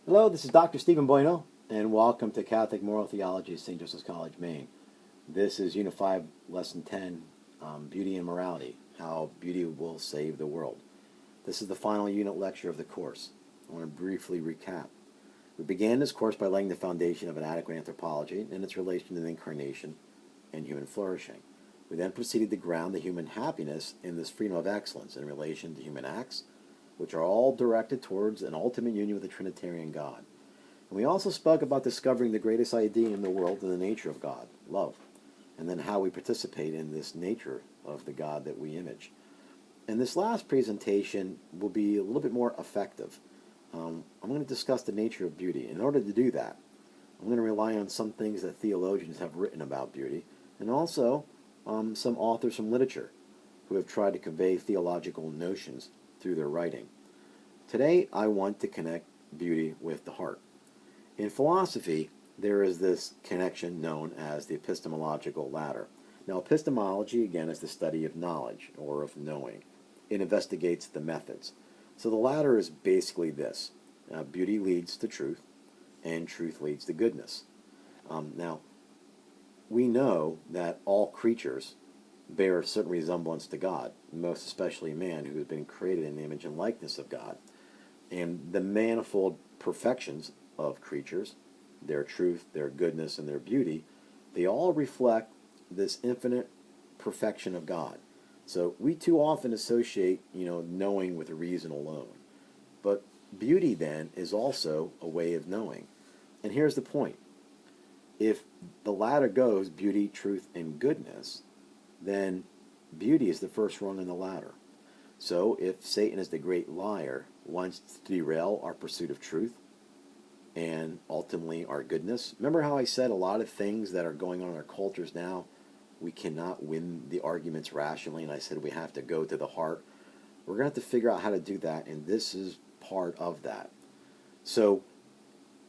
Hello, this is Dr. Stephen Bujno, and welcome to Catholic Moral Theology at St. Joseph's College, Maine. This is U05 Lesson 10, Beauty and Morality, How Beauty Will Save the World. This is the final unit lecture of the course. I want to briefly recap. We began this course by laying the foundation of an adequate anthropology and its relation to the incarnation and human flourishing. We then proceeded to ground the human happiness in this freedom of excellence in relation to human acts, which are all directed towards an ultimate union with the Trinitarian God. And we also spoke about discovering the greatest idea in the world and the nature of God, love, and then how we participate in this nature of the God that we image. And this last presentation will be a little bit more effective. I'm going to discuss the nature of beauty. In order to do that, I'm going to rely on some things that theologians have written about beauty, and also some authors from literature who have tried to convey theological notions through their writing. Today, I want to connect beauty with the heart. In philosophy, there is this connection known as the epistemological ladder. Now, epistemology, again, is the study of knowledge or of knowing. It investigates the methods. So the ladder is basically this. Beauty leads to truth, and truth leads to goodness. Now, we know that all creatures bear a certain resemblance to God, most especially man, who has been created in the image and likeness of God. And the manifold perfections of creatures, their truth, their goodness, and their beauty, they all reflect this infinite perfection of God. So we too often associate, knowing with reason alone. But beauty then is also a way of knowing. And here's the point. If the ladder goes beauty, truth, and goodness, then beauty is the first rung in the ladder. So if Satan is the great liar, wants to derail our pursuit of truth and ultimately our goodness. Remember how I said a lot of things that are going on in our cultures now, we cannot win the arguments rationally, and I said we have to go to the heart. We're going to have to figure out how to do that, and this is part of that. So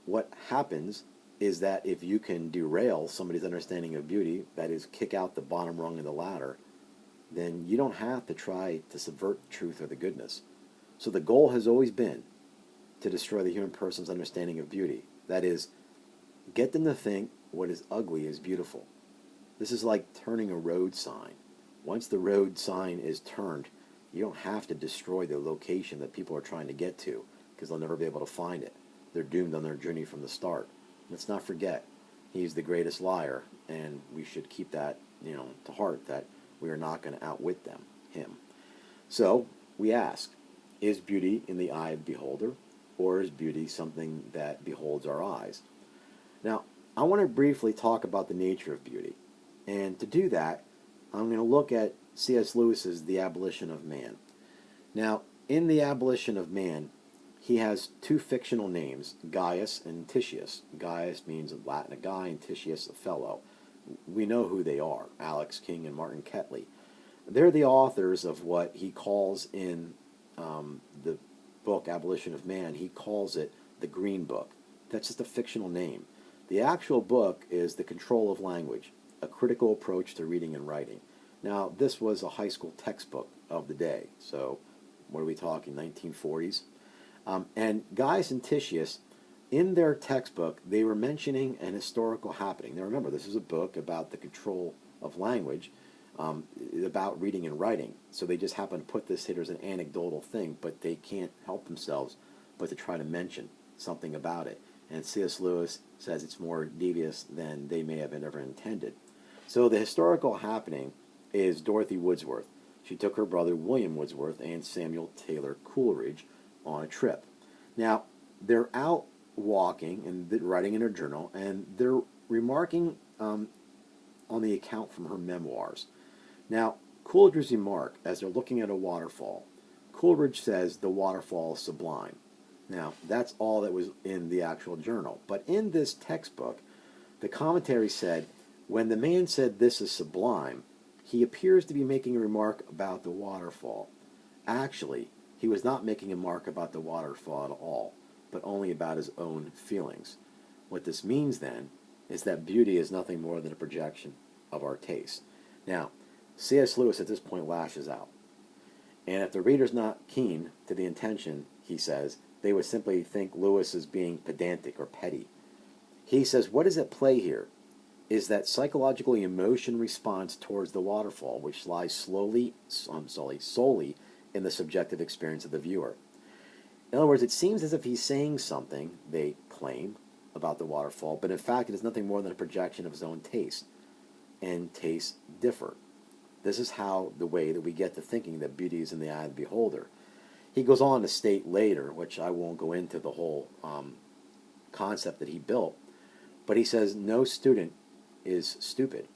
what happens is that if you can derail somebody's understanding of beauty, that is, kick out the bottom rung of the ladder, then you don't have to try to subvert the truth or the goodness. So the goal has always been to destroy the human person's understanding of beauty. That is, get them to think what is ugly is beautiful. This is like turning a road sign. Once the road sign is turned, you don't have to destroy the location that people are trying to get to, because they'll never be able to find it. They're doomed on their journey from the start. Let's not forget, he's the greatest liar, and we should keep that, to heart, that we are not going to outwit him. So we ask, is beauty in the eye of the beholder, or is beauty something that beholds our eyes? Now, I want to briefly talk about the nature of beauty. And to do that, I'm going to look at C.S. Lewis's The Abolition of Man. Now, in The Abolition of Man, he has two fictional names, Gaius and Titius. Gaius means in Latin a guy, and Titius a fellow. We know who they are, Alex King and Martin Ketley. They're the authors of what he calls in the book Abolition of Man, he calls it the Green Book. That's just a fictional name. The actual book is The Control of Language, a critical approach to reading and writing. Now, this was a high school textbook of the day, so what are we talking, 1940s? And Gaius and Titius, in their textbook, they were mentioning an historical happening. Now remember, this is a book about the control of language, about reading and writing. So they just happen to put this here as an anecdotal thing, but they can't help themselves but to try to mention something about it. And C.S. Lewis says it's more devious than they may have ever intended. So the historical happening is Dorothy Wordsworth. She took her brother William Wordsworth and Samuel Taylor Coleridge on a trip. Now, they're out walking and writing in her journal, and they're remarking on the account from her memoirs. Now, Coleridge's remark, as they're looking at a waterfall, Coleridge says the waterfall is sublime. Now, that's all that was in the actual journal. But in this textbook, the commentary said, when the man said this is sublime, he appears to be making a remark about the waterfall. Actually, he was not making a remark about the waterfall at all, but only about his own feelings. What this means, then, is that beauty is nothing more than a projection of our taste. Now, C.S. Lewis at this point lashes out. And if the reader's not keen to the intention, he says, they would simply think Lewis is being pedantic or petty. He says, what is at play here is that psychological emotion response towards the waterfall, which lies solely in the subjective experience of the viewer. In other words, it seems as if he's saying something, they claim, about the waterfall, but in fact it is nothing more than a projection of his own taste, and tastes differ. This is how the way that we get to thinking that beauty is in the eye of the beholder. He goes on to state later, which I won't go into the whole concept that he built, but he says no student is stupid.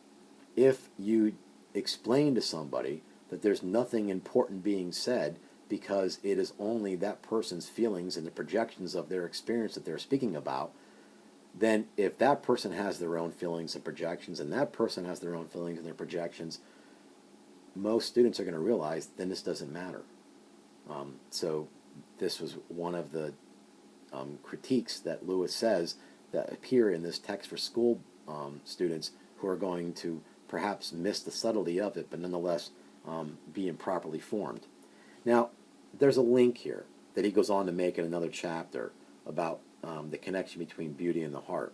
If you explain to somebody that there's nothing important being said because it is only that person's feelings and the projections of their experience that they're speaking about, then if that person has their own feelings and projections and that person has their own feelings and their projections, most students are going to realize then this doesn't matter. So this was one of the critiques that Lewis says that appear in this text for school students who are going to perhaps miss the subtlety of it, but nonetheless be improperly formed. Now, there's a link here that he goes on to make in another chapter about the connection between beauty and the heart.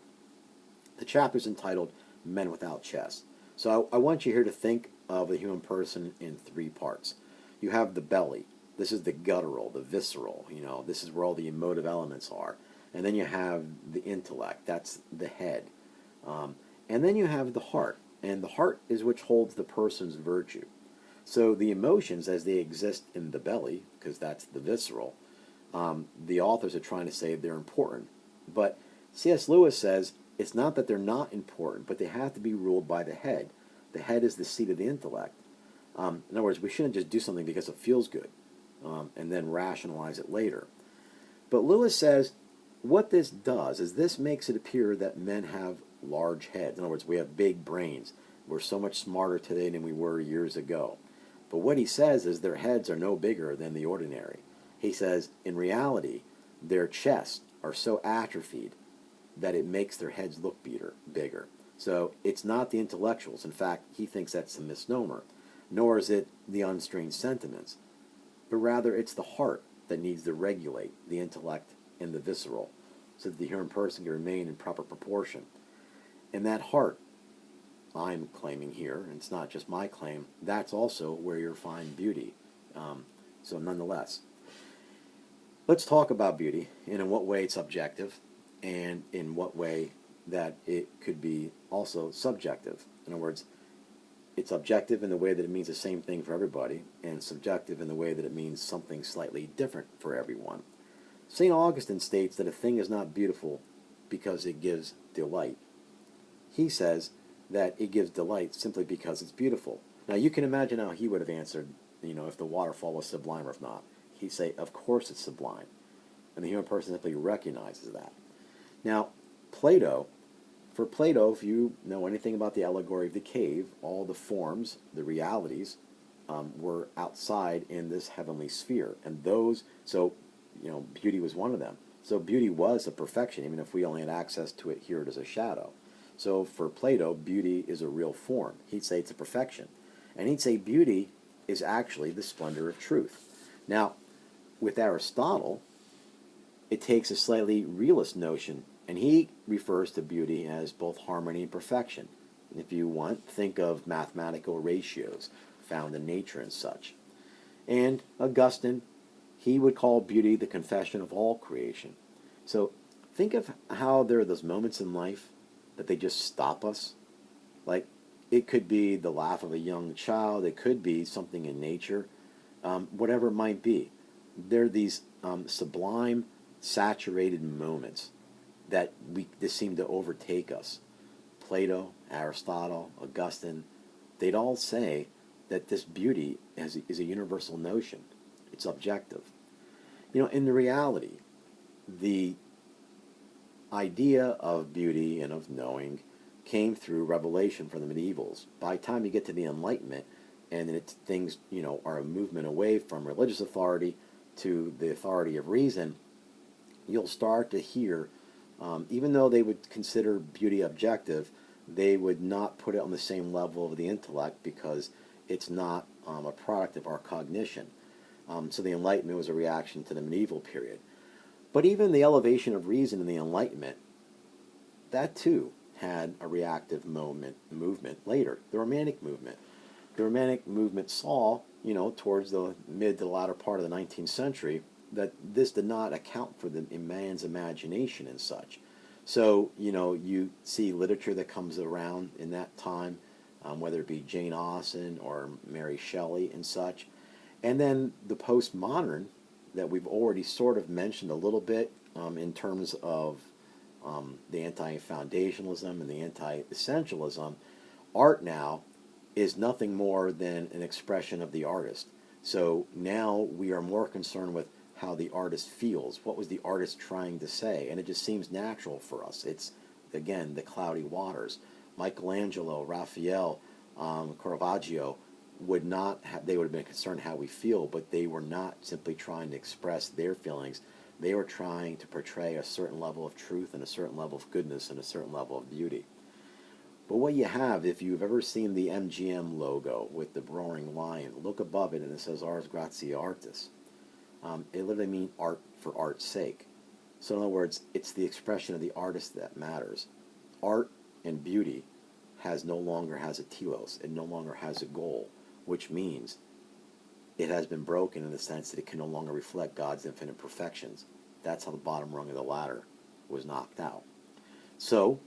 The chapter is entitled Men Without Chest. So I want you here to think of the human person in three parts. You have the belly. This is the guttural, the visceral. This is where all the emotive elements are. And then you have the intellect. That's the head. And then you have the heart. And the heart is which holds the person's virtue. So the emotions, as they exist in the belly, because that's the visceral, the authors are trying to say they're important. But C.S. Lewis says it's not that they're not important, but they have to be ruled by the head. The head is the seat of the intellect. In other words, we shouldn't just do something because it feels good and then rationalize it later. But Lewis says what this does is this makes it appear that men have large heads. In other words, we have big brains. We're so much smarter today than we were years ago. But what he says is their heads are no bigger than the ordinary. He says, in reality, their chests are so atrophied that it makes their heads look bigger. So it's not the intellectuals. In fact, he thinks that's a misnomer. Nor is it the unstrained sentiments. But rather, it's the heart that needs to regulate the intellect and the visceral so that the human person can remain in proper proportion. And that heart, I'm claiming here, and it's not just my claim, that's also where you'll find beauty. So nonetheless, let's talk about beauty and in what way it's objective and in what way that it could be also subjective. In other words, it's objective in the way that it means the same thing for everybody, and subjective in the way that it means something slightly different for everyone. St. Augustine states that a thing is not beautiful because it gives delight. He says that it gives delight simply because it's beautiful. Now you can imagine how he would have answered, if the waterfall was sublime or if not. He'd say, of course it's sublime. And the human person simply recognizes that. Now, for Plato, if you know anything about the allegory of the cave, all the forms, the realities, were outside in this heavenly sphere. And beauty was one of them. So beauty was a perfection, even if we only had access to it here as a shadow. So for Plato, beauty is a real form. He'd say it's a perfection. And he'd say beauty is actually the splendor of truth. Now, with Aristotle, it takes a slightly realist notion, and he refers to beauty as both harmony and perfection. And if you want, think of mathematical ratios found in nature and such. And Augustine, he would call beauty the confession of all creation. So think of how there are those moments in life that they just stop us. Like, it could be the laugh of a young child, it could be something in nature, whatever it might be. There are these sublime, saturated moments that this seem to overtake us. Plato, Aristotle, Augustine, they'd all say that this beauty is a universal notion. It's objective. In the reality, the idea of beauty and of knowing came through revelation from the medievals. By the time you get to the Enlightenment, and things are a movement away from religious authority to the authority of reason, you'll start to hear, even though they would consider beauty objective, they would not put it on the same level of the intellect because it's not a product of our cognition. So the Enlightenment was a reaction to the medieval period. But even the elevation of reason and the Enlightenment, that too had a reactive movement later, the Romantic movement. The Romantic movement saw, towards the mid to the latter part of the 19th century, that this did not account for the man's imagination and such. So, you see literature that comes around in that time, whether it be Jane Austen or Mary Shelley and such. And then the postmodern that we've already sort of mentioned a little bit in terms of the anti-foundationalism and the anti-essentialism. Art now is nothing more than an expression of the artist. So now we are more concerned with how the artist feels. What was the artist trying to say? And it just seems natural for us. It's, again, the cloudy waters. Michelangelo, Raphael, Caravaggio would not have, they would have been concerned how we feel, but they were not simply trying to express their feelings. They were trying to portray a certain level of truth and a certain level of goodness and a certain level of beauty. But what you have, if you've ever seen the MGM logo with the roaring lion, look above it and it says Ars Gratia Artis. It literally means art for art's sake. So in other words, it's the expression of the artist that matters. Art and beauty no longer has a telos. It no longer has a goal, which means it has been broken in the sense that it can no longer reflect God's infinite perfections. That's how the bottom rung of the ladder was knocked out. So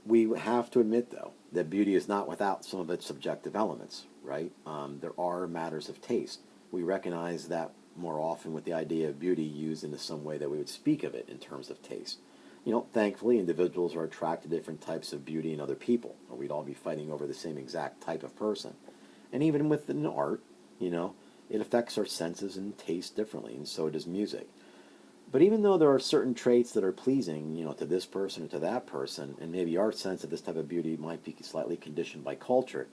we have to admit, though, that beauty is not without some of its subjective elements, right? There are matters of taste. We recognize that more often with the idea of beauty used in some way that we would speak of it in terms of taste. Thankfully, individuals are attracted to different types of beauty in other people, or we'd all be fighting over the same exact type of person. And even within art, it affects our senses and taste differently, and so does music. But even though there are certain traits that are pleasing, to this person or to that person, and maybe our sense of this type of beauty might be slightly conditioned by culture,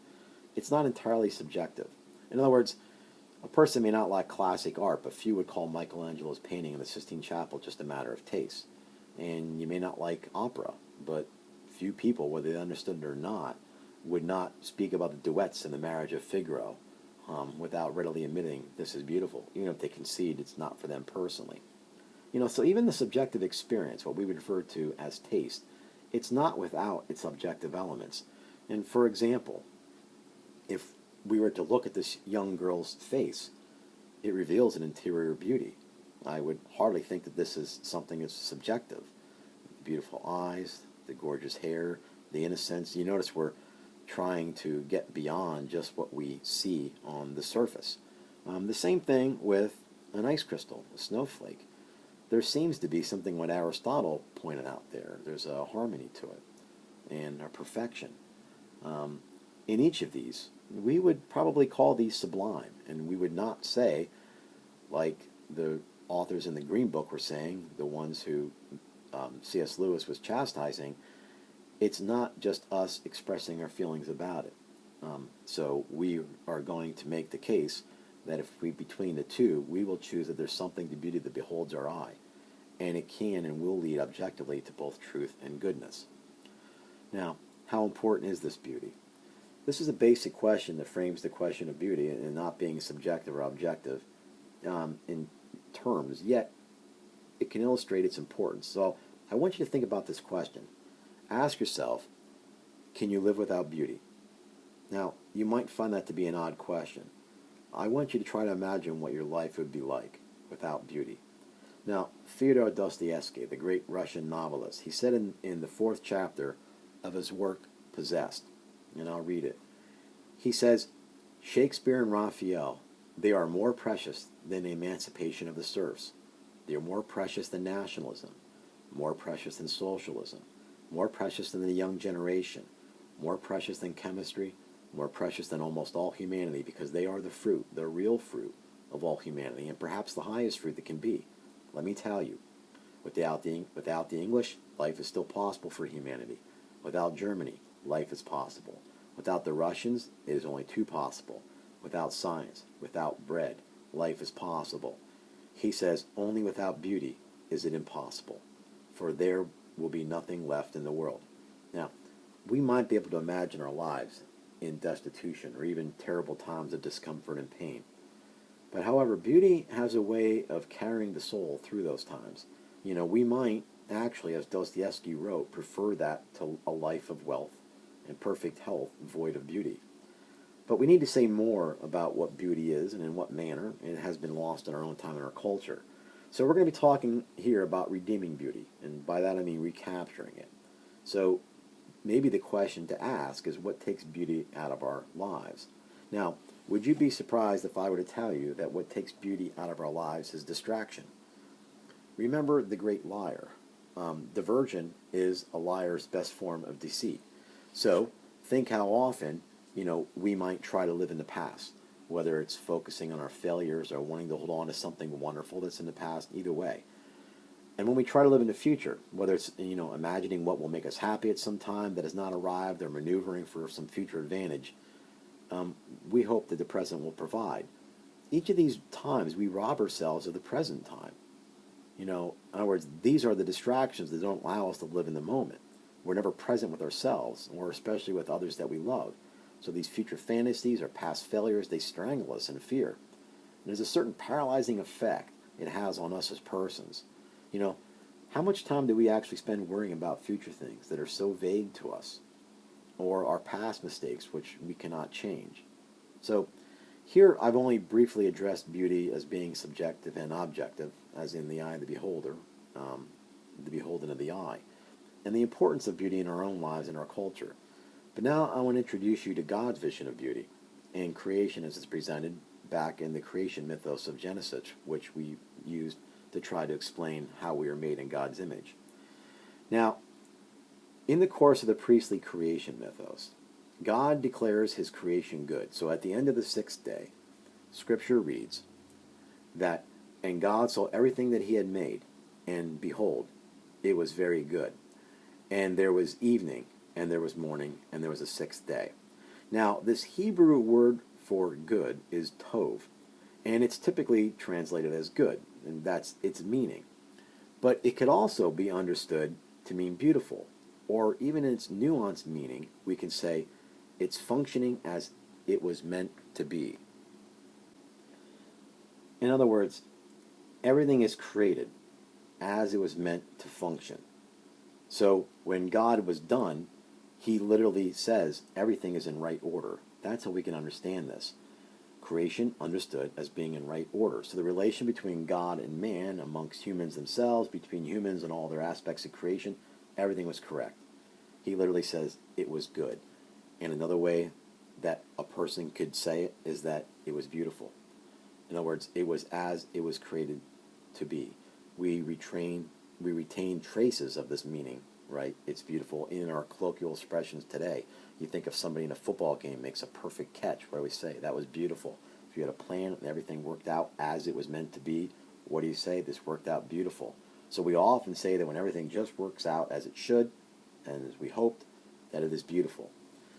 it's not entirely subjective. In other words, a person may not like classic art, but few would call Michelangelo's painting in the Sistine Chapel just a matter of taste. And you may not like opera, but few people, whether they understood it or not, would not speak about the duets in the Marriage of Figaro without readily admitting this is beautiful, even if they concede it's not for them personally. So even the subjective experience, what we would refer to as taste, it's not without its objective elements. And for example, if we were to look at this young girl's face, it reveals an interior beauty. I would hardly think that this is something that's subjective. The beautiful eyes, the gorgeous hair, the innocence. You notice we're trying to get beyond just what we see on the surface. The same thing with an ice crystal, a snowflake. There seems to be something what Aristotle pointed out there. There's a harmony to it and a perfection. In each of these, we would probably call these sublime, and we would not say, like the authors in the Green Book were saying, the ones who C.S. Lewis was chastising, it's not just us expressing our feelings about it. So we are going to make the case that if we, between the two, we will choose that there's something to beauty that beholds our eye, and it can and will lead objectively to both truth and goodness. Now, how important is this beauty? This is a basic question that frames the question of beauty and not being subjective or objective in terms, yet it can illustrate its importance. So I want you to think about this question. Ask yourself, can you live without beauty? Now, you might find that to be an odd question. I want you to try to imagine what your life would be like without beauty. Now, Fyodor Dostoevsky, the great Russian novelist, he said in the 4th chapter of his work, Possessed, and I'll read it. He says, Shakespeare and Raphael, they are more precious than the emancipation of the serfs. They are more precious than nationalism, more precious than socialism, more precious than the young generation, more precious than chemistry, more precious than almost all humanity, because they are the fruit, the real fruit of all humanity, and perhaps the highest fruit that can be. Let me tell you, without the English, life is still possible for humanity. Without Germany, life is possible. Without the Russians, it is only too possible. Without science, without bread, life is possible. He says, only without beauty is it impossible, for there will be nothing left in the world. Now, we might be able to imagine our lives in destitution or even terrible times of discomfort and pain. But however, beauty has a way of carrying the soul through those times. We might actually, as Dostoevsky wrote, prefer that to a life of wealth and perfect health void of beauty. But we need to say more about what beauty is and in what manner it has been lost in our own time and our culture. So we're going to be talking here about redeeming beauty, and by that I mean recapturing it. So maybe the question to ask is, what takes beauty out of our lives? Now, would you be surprised if I were to tell you that what takes beauty out of our lives is distraction? Remember the great liar. Diversion is a liar's best form of deceit. So think how often, we might try to live in the past, whether it's focusing on our failures or wanting to hold on to something wonderful that's in the past, either way. And when we try to live in the future, whether it's, imagining what will make us happy at some time that has not arrived or maneuvering for some future advantage, we hope that the present will provide. Each of these times, we rob ourselves of the present time. In other words, these are the distractions that don't allow us to live in the moment. We're never present with ourselves, or especially with others that we love. So these future fantasies or past failures, they strangle us in fear. And there's a certain paralyzing effect it has on us as persons. How much time do we actually spend worrying about future things that are so vague to us, or our past mistakes which we cannot change? So here I've only briefly addressed beauty as being subjective and objective, as in the eye of the beholder, the beholden of the eye, and the importance of beauty in our own lives and our culture. But now I want to introduce you to God's vision of beauty and creation as it's presented back in the creation mythos of Genesis, which we used to try to explain how we are made in God's image. Now, in the course of the priestly creation mythos, God declares his creation good. So at the end of the sixth day, Scripture reads that, "And God saw everything that he had made, and behold, it was very good. And there was evening, and there was morning, and there was a sixth day." Now, this Hebrew word for good is tov, and it's typically translated as good, and that's its meaning. But it could also be understood to mean beautiful, or even in its nuanced meaning, we can say it's functioning as it was meant to be. In other words, everything is created as it was meant to function. So when God was done, he literally says everything is in right order. That's how we can understand this. Creation understood as being in right order. So the relation between God and man, amongst humans themselves, between humans and all their aspects of creation, everything was correct. He literally says it was good. And another way that a person could say it is that it was beautiful. In other words, it was as it was created to be. We retain traces of this meaning, right? It's beautiful in our colloquial expressions today. You think of somebody in a football game makes a perfect catch, where we say, that was beautiful. If you had a plan and everything worked out as it was meant to be, what do you say? This worked out beautiful. So we often say that when everything just works out as it should, and as we hoped, that it is beautiful.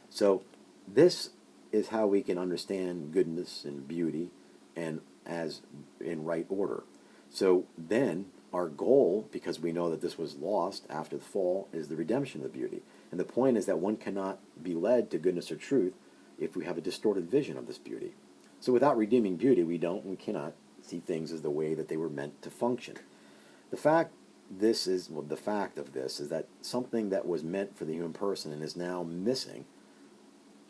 So this is how we can understand goodness and beauty and as in right order. So then our goal, because we know that this was lost after the fall, is the redemption of the beauty. And the point is that one cannot be led to goodness or truth if we have a distorted vision of this beauty. So without redeeming beauty, we cannot see things as the way that they were meant to function. The fact of this is that something that was meant for the human person and is now missing,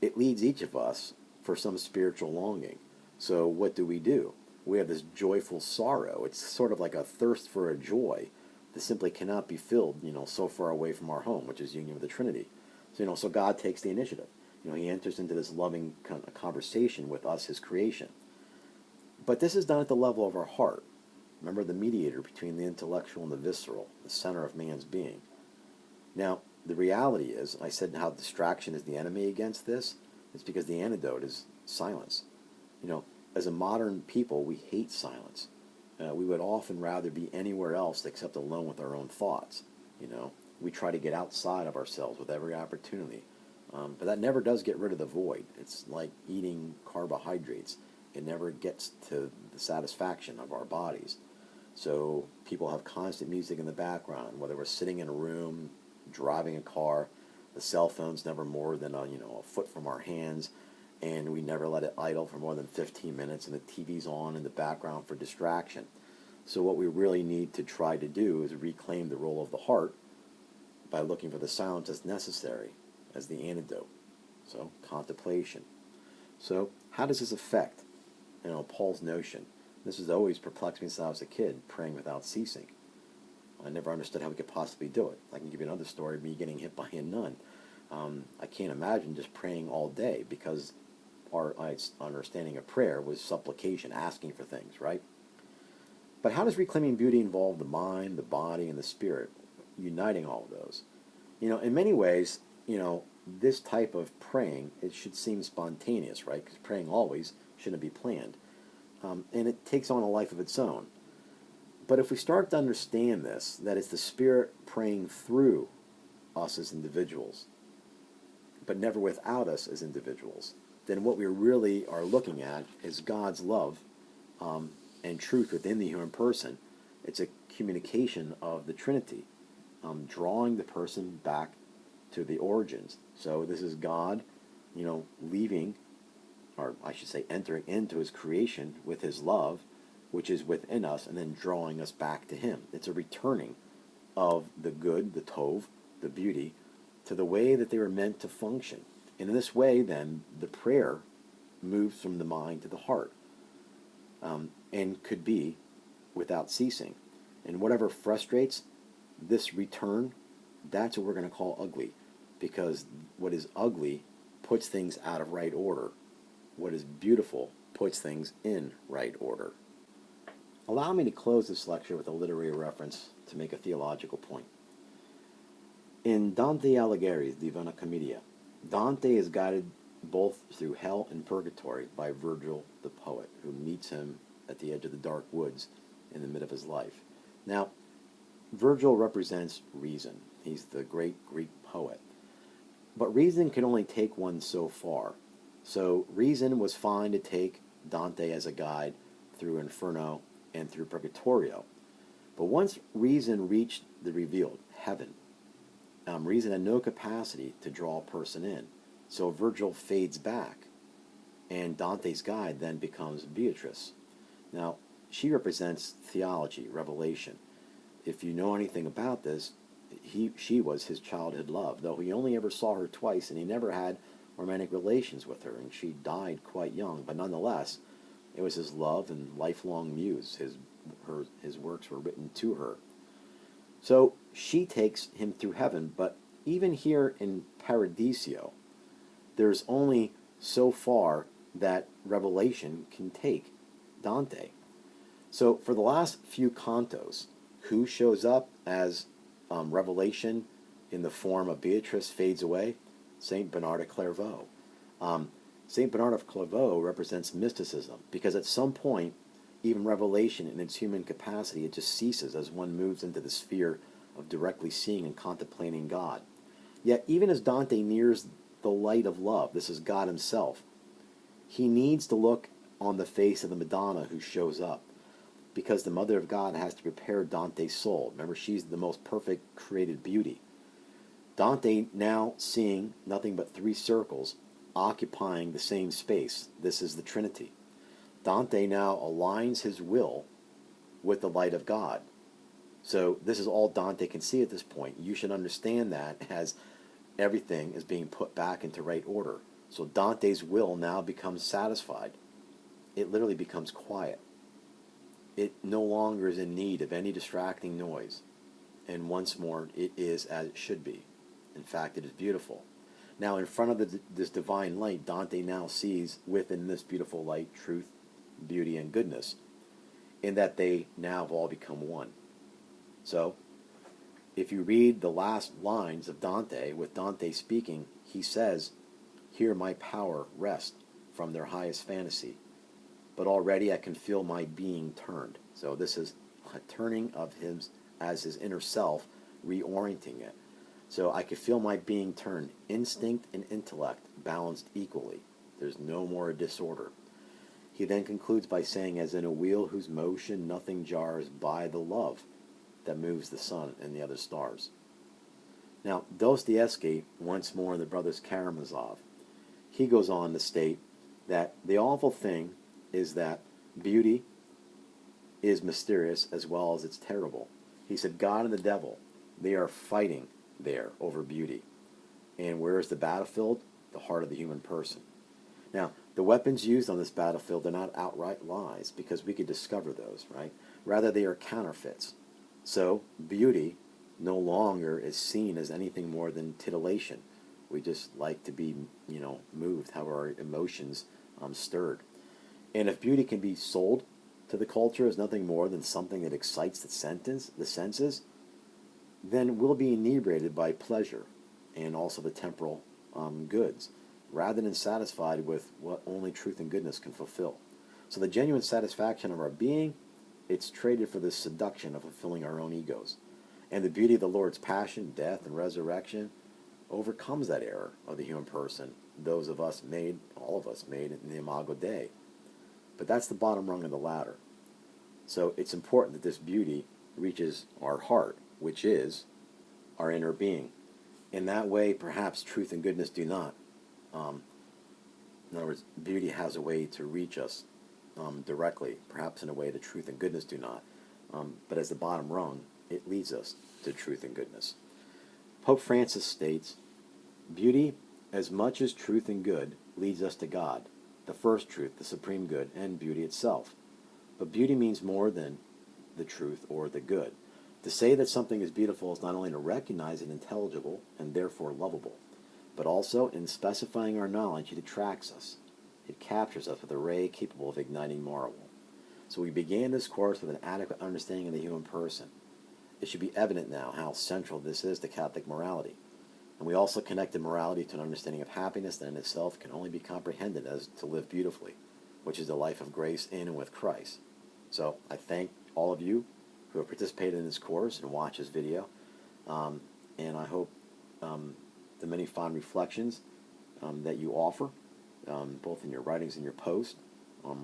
it leads each of us for some spiritual longing. So what do? We have this joyful sorrow. It's sort of like a thirst for a joy that simply cannot be filled, so far away from our home, which is union with the Trinity. So God takes the initiative. He enters into this loving conversation with us, his creation. But this is done at the level of our heart. Remember, the mediator between the intellectual and the visceral, the center of man's being. Now, the reality is, I said how distraction is the enemy against this. It's because the antidote is silence. As a modern people, we hate silence. We would often rather be anywhere else except alone with our own thoughts. We try to get outside of ourselves with every opportunity. But that never does get rid of the void. It's like eating carbohydrates. It never gets to the satisfaction of our bodies. So people have constant music in the background, whether we're sitting in a room, driving a car. The cell phone's never more than a foot from our hands. and we never let it idle for more than 15 minutes, and the TV's on in the background for distraction. So what we really need to try to do is reclaim the role of the heart by looking for the silence as necessary, as the antidote. So, contemplation. So, how does this affect, Paul's notion? This has always perplexed me since I was a kid, praying without ceasing. I never understood how we could possibly do it. I can give you another story of me getting hit by a nun. I can't imagine just praying all day, because our understanding of prayer was supplication, asking for things, right? But how does reclaiming beauty involve the mind, the body, and the spirit, uniting all of those? In many ways, this type of praying, it should seem spontaneous, right? Because praying always shouldn't be planned. And it takes on a life of its own. But if we start to understand this, that it's the Spirit praying through us as individuals, but never without us as individuals, then what we really are looking at is God's love and truth within the human person. It's a communication of the Trinity, drawing the person back to the origins. So this is God, leaving, or I should say entering into his creation with his love, which is within us, and then drawing us back to him. It's a returning of the good, the tov, the beauty, to the way that they were meant to function. And in this way, then, the prayer moves from the mind to the heart, and could be without ceasing. And whatever frustrates this return, that's what we're going to call ugly, because what is ugly puts things out of right order. What is beautiful puts things in right order. Allow me to close this lecture with a literary reference to make a theological point. In Dante Alighieri's Divina Commedia, Dante is guided both through hell and purgatory by Virgil the poet, who meets him at the edge of the dark woods in the mid of his life. Now, Virgil represents reason. He's the great Greek poet. But reason can only take one so far. So reason was fine to take Dante as a guide through Inferno and through Purgatorio. But once reason reached the revealed, heaven, reason had no capacity to draw a person in. So Virgil fades back, and Dante's guide then becomes Beatrice. Now, she represents theology, revelation. If you know anything about this, she was his childhood love, though he only ever saw her twice, and he never had romantic relations with her, and she died quite young. But nonetheless, it was his love and lifelong muse. His works were written to her. So she takes him through heaven, but even here in Paradiso, there's only so far that revelation can take Dante. So for the last few cantos, who shows up as revelation in the form of Beatrice fades away? Saint Bernard of Clairvaux. Saint Bernard of Clairvaux represents mysticism, because at some point, even revelation in its human capacity, it just ceases as one moves into the sphere of directly seeing and contemplating God. Yet even as Dante nears the light of love, this is God himself, he needs to look on the face of the Madonna who shows up, because the Mother of God has to prepare Dante's soul. Remember, she's the most perfect created beauty. Dante now seeing nothing but three circles occupying the same space. This is the Trinity. Dante now aligns his will with the light of God. So this is all Dante can see at this point. You should understand that as everything is being put back into right order. So Dante's will now becomes satisfied. It literally becomes quiet. It no longer is in need of any distracting noise. And once more, it is as it should be. In fact, it is beautiful. Now, in front of this divine light, Dante now sees within this beautiful light truth, beauty, and goodness, in that they now have all become one. So, if you read the last lines of Dante, with Dante speaking, he says, "Here my power rests from their highest fantasy, but already I can feel my being turned." So this is a turning of him as his inner self, reorienting it. So I could feel my being turned, instinct and intellect balanced equally. There's no more disorder. He then concludes by saying, "As in a wheel whose motion nothing jars, by the love that moves the sun and the other stars." Now, Dostoevsky, once more in the Brothers Karamazov, he goes on to state, that the awful thing is that beauty is mysterious as well as it's terrible. He said God and the devil, they are fighting there over beauty. And where is the battlefield? The heart of the human person. Now, the weapons used on this battlefield are not outright lies, because we could discover those, right? Rather, they are counterfeits. So, beauty no longer is seen as anything more than titillation. We just like to be, moved, have our emotions stirred. And if beauty can be sold to the culture as nothing more than something that excites the senses, then we'll be inebriated by pleasure and also the temporal goods, rather than satisfied with what only truth and goodness can fulfill. So the genuine satisfaction of our being, it's traded for the seduction of fulfilling our own egos. And the beauty of the Lord's passion, death, and resurrection overcomes that error of the human person, those of us made, all of us made in the Imago Dei. But that's the bottom rung of the ladder. So it's important that this beauty reaches our heart, which is our inner being. In that way, perhaps truth and goodness do not. In other words, beauty has a way to reach us directly, perhaps in a way that truth and goodness do not. But as the bottom rung, it leads us to truth and goodness. Pope Francis states, beauty, as much as truth and good, leads us to God, the first truth, the supreme good, and beauty itself. But beauty means more than the truth or the good. To say that something is beautiful is not only to recognize it intelligible and therefore lovable, but also in specifying our knowledge, it attracts us. It captures us with a ray capable of igniting marvel. So we began this course with an adequate understanding of the human person. It should be evident now how central this is to Catholic morality. And we also connected morality to an understanding of happiness that in itself can only be comprehended as to live beautifully, which is the life of grace in and with Christ. So I thank all of you who have participated in this course and watched this video. And I hope the many fond reflections that you offer, both in your writings and your posts,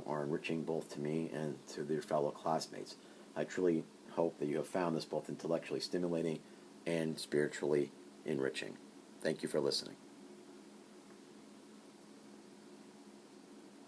are enriching both to me and to your fellow classmates. I truly hope that you have found this both intellectually stimulating and spiritually enriching. Thank you for listening.